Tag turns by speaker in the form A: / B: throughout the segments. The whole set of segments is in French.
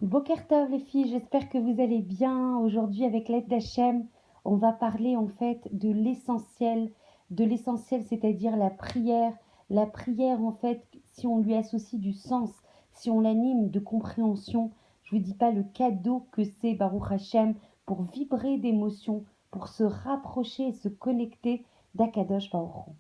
A: Boker Tov les filles, j'espère que vous allez bien. Aujourd'hui, avec l'aide d'Hachem, on va parler en fait de l'essentiel, c'est-à-dire la prière. La prière, en fait, si on lui associe du sens, si on l'anime de compréhension, je ne vous dis pas le cadeau que c'est, Baruch Hashem, pour vibrer d'émotion, pour se rapprocher et se connecter d'Akadosh Baruch Hu.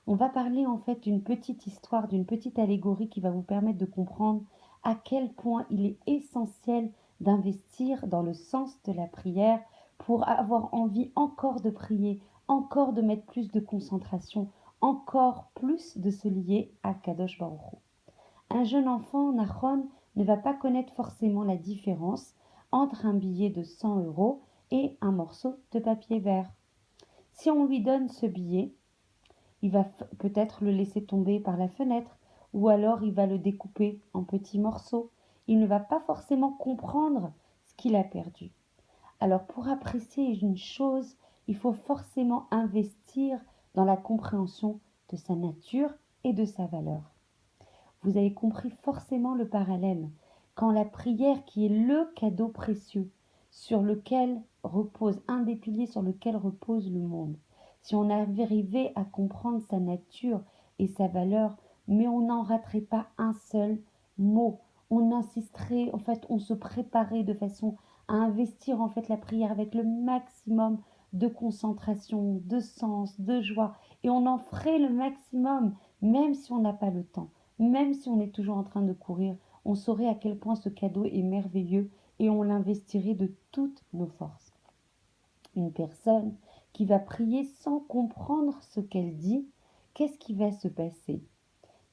A: On va parler en fait d'une petite histoire, d'une petite allégorie qui va vous permettre de comprendre à quel point il est essentiel d'investir dans le sens de la prière pour avoir envie encore de prier, encore de mettre plus de concentration, encore plus de se lier à Kadosh Baruch Hu. Un jeune enfant, Nahon, ne va pas connaître forcément la différence entre un billet de 100 euros et un morceau de papier vert. Si on lui donne ce billet, il va peut-être le laisser tomber par la fenêtre, ou alors il va le découper en petits morceaux. Il ne va pas forcément comprendre ce qu'il a perdu. Alors pour apprécier une chose, il faut forcément investir dans la compréhension de sa nature et de sa valeur. Vous avez compris forcément le parallèle. Quand la prière, qui est le cadeau précieux sur lequel repose, un des piliers sur lequel repose le monde, si on arrivait à comprendre sa nature et sa valeur, mais on n'en raterait pas un seul mot, on insisterait, en fait, on se préparait de façon à investir en fait la prière avec le maximum de concentration, de sens, de joie, et on en ferait le maximum, même si on n'a pas le temps. Même si on est toujours en train de courir, on saurait à quel point ce cadeau est merveilleux et on l'investirait de toutes nos forces. Une personne qui va prier sans comprendre ce qu'elle dit, qu'est-ce qui va se passer?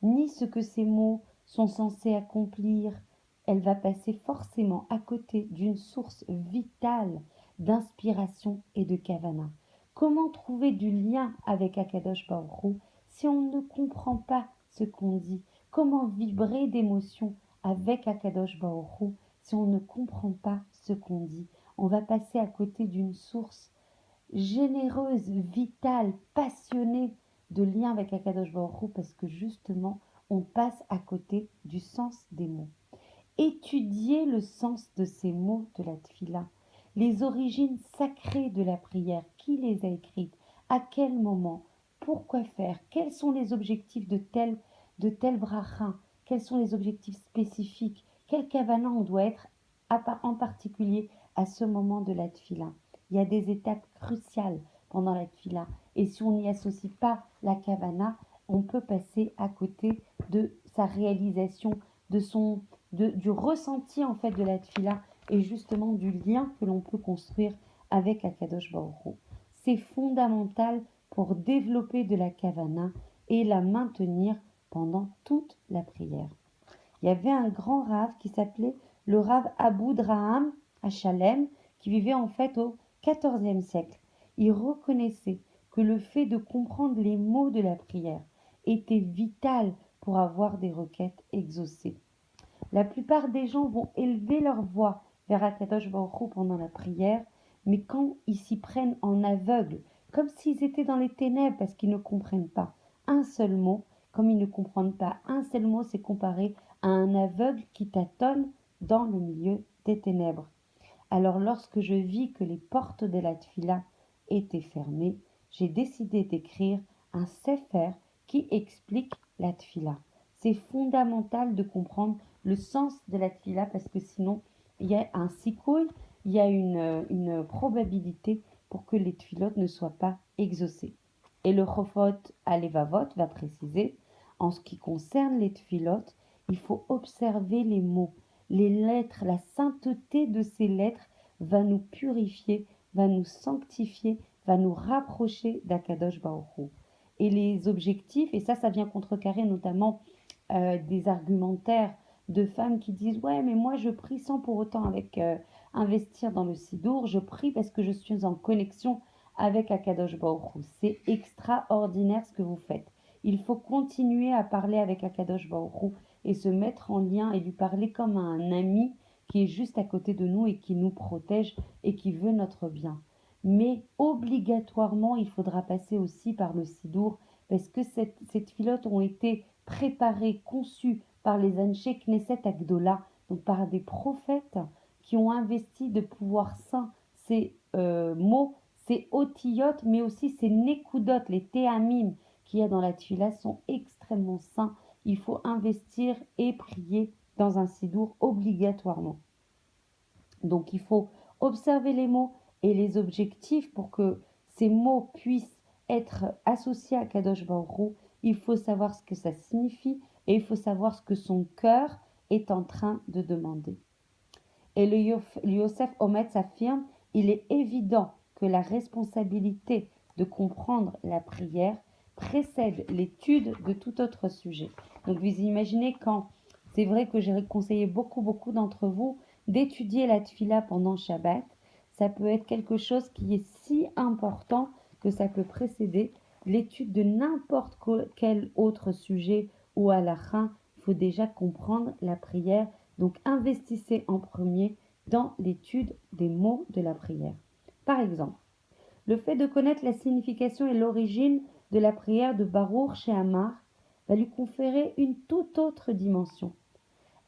A: Ni ce que ces mots sont censés accomplir, elle va passer forcément à côté d'une source vitale d'inspiration et de kavana. Comment trouver du lien avec Akadosh Baruch Hu si on ne comprend pas ce qu'on dit? Comment vibrer d'émotion avec Akadosh Baruch Hu si on ne comprend pas ce qu'on dit? On va passer à côté d'une source généreuse, vitale, passionnée de lien avec Akadosh Baruch Hu parce que justement, on passe à côté du sens des mots. Étudier le sens de ces mots de la tfila, les origines sacrées de la prière, qui les a écrites, à quel moment, pourquoi faire, quels sont les objectifs de tel bracha, quels sont les objectifs spécifiques, quel kavana on doit être en particulier à ce moment de la tfila. Il y a des étapes cruciales pendant la tfila et si on n'y associe pas la kavana, on peut passer à côté de sa réalisation, du ressenti en fait de la tfila et justement du lien que l'on peut construire avec Akadosh Baruch Hu. C'est fondamental pour développer de la kavana et la maintenir pendant toute la prière. Il y avait un grand rave qui s'appelait le rave Abu Draham à Chalem, qui vivait en fait au XIVe siècle. Il reconnaissait que le fait de comprendre les mots de la prière était vital pour avoir des requêtes exaucées. La plupart des gens vont élever leur voix vers Akadosh Baruch Hu pendant la prière, mais quand ils s'y prennent en aveugle, comme s'ils étaient dans les ténèbres parce qu'ils ne comprennent pas un seul mot, comme ils ne comprennent pas un seul mot, c'est comparé à un aveugle qui tâtonne dans le milieu des ténèbres. Alors lorsque je vis que les portes de la tfila étaient fermées, j'ai décidé d'écrire un sefer qui explique la tfila. C'est fondamental de comprendre le sens de la tfila parce que sinon il y a un sikouï, il y a une probabilité pour que les tfilotes ne soient pas exaucées. Et le Chofot Alevavot va préciser, en ce qui concerne les tfilotes, il faut observer les mots, les lettres, la sainteté de ces lettres va nous purifier, va nous sanctifier, va nous rapprocher d'Akadosh Baruch Hu. Et les objectifs, et ça vient contrecarrer notamment des argumentaires de femmes qui disent ouais mais moi je prie sans pour autant investir dans le sidour, je prie parce que je suis en connexion avec Akadosh Baruch Hu. C'est extraordinaire ce que vous faites. Il faut continuer à parler avec Akadosh Baruch Hu et se mettre en lien et lui parler comme à un ami qui est juste à côté de nous et qui nous protège et qui veut notre bien. Mais obligatoirement, il faudra passer aussi par le sidour parce que ces filotes ont été préparées, conçues par les Anshe Knesset Agdola donc par des prophètes qui ont investi de pouvoir saint ces mots, ces otiyot, mais aussi ces nekudot, les théamim qu'il y a dans la tfila sont extrêmement saints. Il faut investir et prier dans un sidour obligatoirement. Donc il faut observer les mots et les objectifs pour que ces mots puissent être associés à Kadosh Baruch Hu. Il faut savoir ce que ça signifie et il faut savoir ce que son cœur est en train de demander. Et le Yosef Ometz affirme, il est évident que la responsabilité de comprendre la prière précède l'étude de tout autre sujet. Donc vous imaginez quand, c'est vrai que j'ai conseillé beaucoup d'entre vous d'étudier la tfila pendant Shabbat, ça peut être quelque chose qui est si important que ça peut précéder l'étude de n'importe quel autre sujet ou halakha. Il faut déjà comprendre la prière. Donc investissez en premier dans l'étude des mots de la prière. Par exemple, le fait de connaître la signification et l'origine de la prière de Baruch chez Amar va lui conférer une toute autre dimension.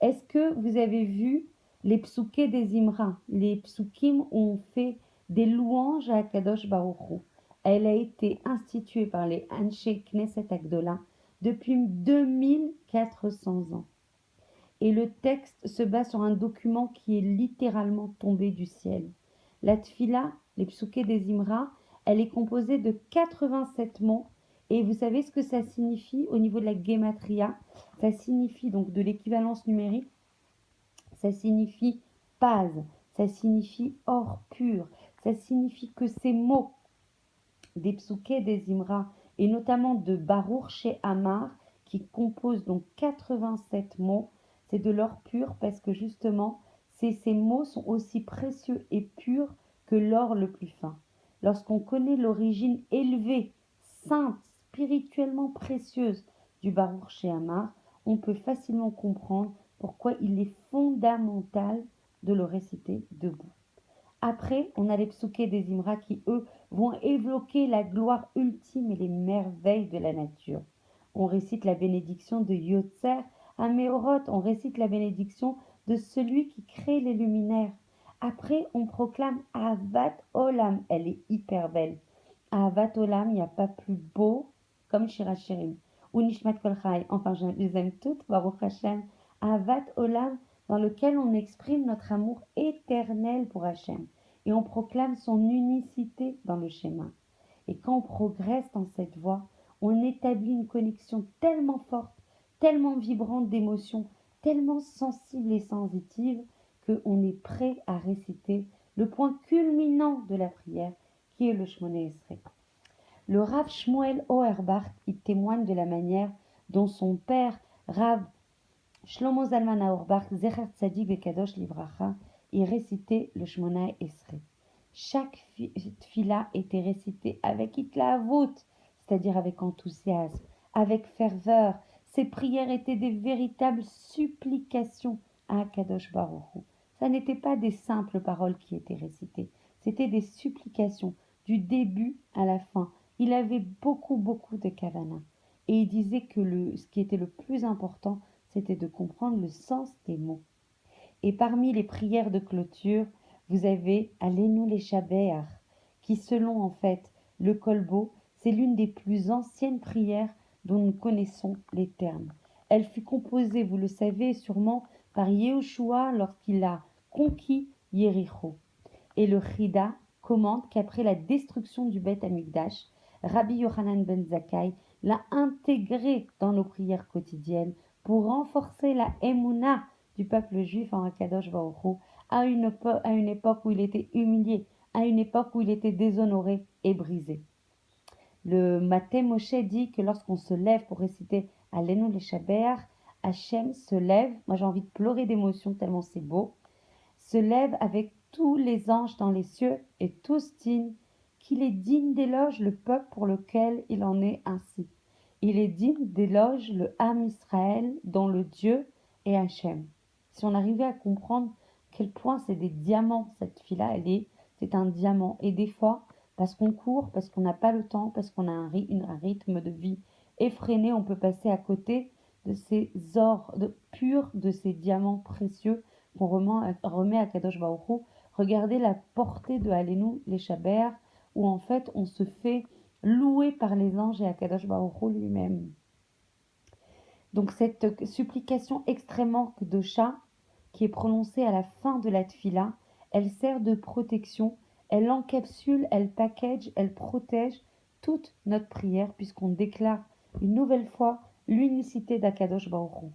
A: Est-ce que vous avez vu les psouké des Imra, les psoukim où on fait des louanges à Kadosh Baruch Hu? Elle a été instituée par les Anshe Knesset Agdola depuis 2400 ans. Et le texte se base sur un document qui est littéralement tombé du ciel. La tfila, les psouké des Imra, elle est composée de 87 mots. Et vous savez ce que ça signifie au niveau de la gematria? Ça signifie donc de l'équivalence numérique. Ça signifie paz, ça signifie or pur. Ça signifie que ces mots des psouké des Imra, et notamment de Baruch chez Amar, qui compose donc 87 mots, c'est de l'or pur parce que justement, ces mots sont aussi précieux et purs que l'or le plus fin. Lorsqu'on connaît l'origine élevée, sainte, spirituellement précieuse du Baruch chez Amar, on peut facilement comprendre pourquoi il est fondamental de le réciter debout. Après, on a les psouké des Imra qui, eux, vont évoquer la gloire ultime et les merveilles de la nature. On récite la bénédiction de Yotzer Ameorot, on récite la bénédiction de celui qui crée les luminaires. Après, on proclame Ahavat Olam, elle est hyper belle. Ahavat Olam, il n'y a pas plus beau comme Shirachirim. Ou Nishmat Kol Chai, enfin je les aime toutes, Baruch Hashem. Ahavat Olam, dans lequel on exprime notre amour éternel pour Hachem et on proclame son unicité dans le schéma. Et quand on progresse dans cette voie, on établit une connexion tellement forte, tellement vibrante d'émotions, tellement sensible et sensitive qu'on est prêt à réciter le point culminant de la prière qui est le Shmoné Esrei. Le Rav Shmuel Auerbach, il témoigne de la manière dont son père, Rav Shlomo Zalman Auerbach, Zecher Tzadik Vekadosh Livracha, il récitait le Shmona Esrei. Chaque tfila était récitée avec itlaavout, c'est-à-dire avec enthousiasme, avec ferveur. Ces prières étaient des véritables supplications à Kadosh Baruch Hu. Ça n'était pas des simples paroles qui étaient récitées, c'était des supplications du début à la fin. Il avait beaucoup de kavana. Et il disait que ce qui était le plus important, c'était de comprendre le sens des mots. Et parmi les prières de clôture, vous avez Alenu les Shabeach, qui selon en fait le Kolbo, c'est l'une des plus anciennes prières dont nous connaissons les termes. Elle fut composée, vous le savez sûrement, par Yehoshua lorsqu'il a conquis Yéricho. Et le Chida commente qu'après la destruction du Beth Amikdash, Rabbi Yochanan ben Zakkai l'a intégrée dans nos prières quotidiennes pour renforcer la Emouna du peuple juif en Akadosh Baruch Hu à une époque où il était humilié, à une époque où il était déshonoré et brisé. Le Maté Moshe dit que lorsqu'on se lève pour réciter Alenu le Shabeach, Hachem se lève, moi j'ai envie de pleurer d'émotion tellement c'est beau, se lève avec tous les anges dans les cieux et tous disent qu'il est digne d'éloge le peuple pour lequel il en est ainsi. Il est digne d'éloge le Ham Israël dont le Dieu est Hachem. Si on arrivait à comprendre quel point c'est des diamants, cette fille-là, c'est un diamant. Et des fois, parce qu'on court, parce qu'on n'a pas le temps, parce qu'on a un rythme de vie effréné, on peut passer à côté de ces ors purs, de ces diamants précieux qu'on remet à Kadosh Baruch Hu. Regardez la portée de Alenu les Chaber, où en fait on se fait louer par les anges et à Kadosh Baruch Hu lui-même. Donc cette supplication extrêmement dosha qui est prononcée à la fin de la tfila, elle sert de protection, elle encapsule, elle package, elle protège toute notre prière puisqu'on déclare une nouvelle fois l'unicité d'Akadosh Baruch Hu.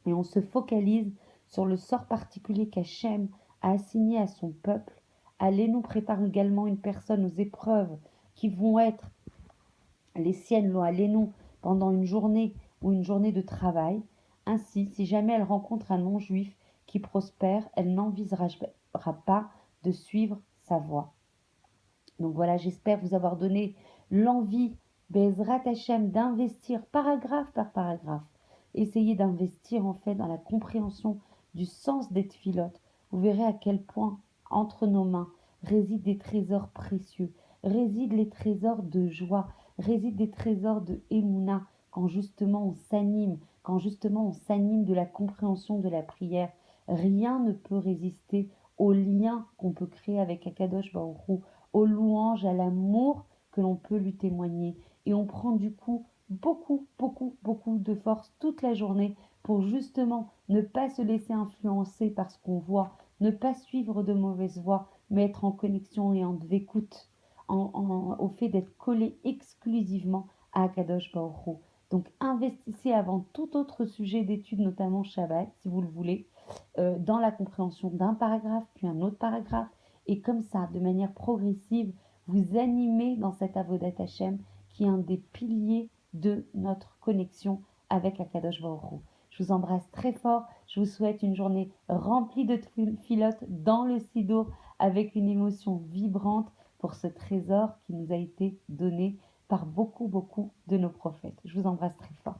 A: Et on se focalise sur le sort particulier qu'Hachem a assigné à son peuple. Allez nous prépare également une personne aux épreuves qui vont être les siennes, allez-nous pendant une journée ou une journée de travail. Ainsi, si jamais elle rencontre un non-juif qui prospère, elle n'envisagera pas de suivre sa voie. Donc voilà, j'espère vous avoir donné l'envie, Bezrat Hashem, d'investir paragraphe par paragraphe. Essayez d'investir en fait dans la compréhension du sens des tfilotes. Vous verrez à quel point entre nos mains résident des trésors précieux, résident les trésors de joie, résident des trésors de Emouna, quand justement on s'anime, de la compréhension de la prière. Rien ne peut résister au lien qu'on peut créer avec Akadosh Baruch Hu, aux louanges, à l'amour que l'on peut lui témoigner. Et on prend du coup beaucoup, beaucoup, beaucoup de force toute la journée pour justement ne pas se laisser influencer par ce qu'on voit, ne pas suivre de mauvaises voies, mais être en connexion et en écoute, au fait d'être collé exclusivement à Akadosh Baruch Hu. Donc investissez avant tout autre sujet d'étude, notamment Shabbat, si vous le voulez, dans la compréhension d'un paragraphe, puis un autre paragraphe, et comme ça, de manière progressive, vous animez dans cet Avodat Hashem qui est un des piliers de notre connexion avec Akadosh Baruch Hu. Je vous embrasse très fort. Je vous souhaite une journée remplie de filotes dans le Sidour avec une émotion vibrante pour ce trésor qui nous a été donné par beaucoup, beaucoup de nos prophètes. Je vous embrasse très fort.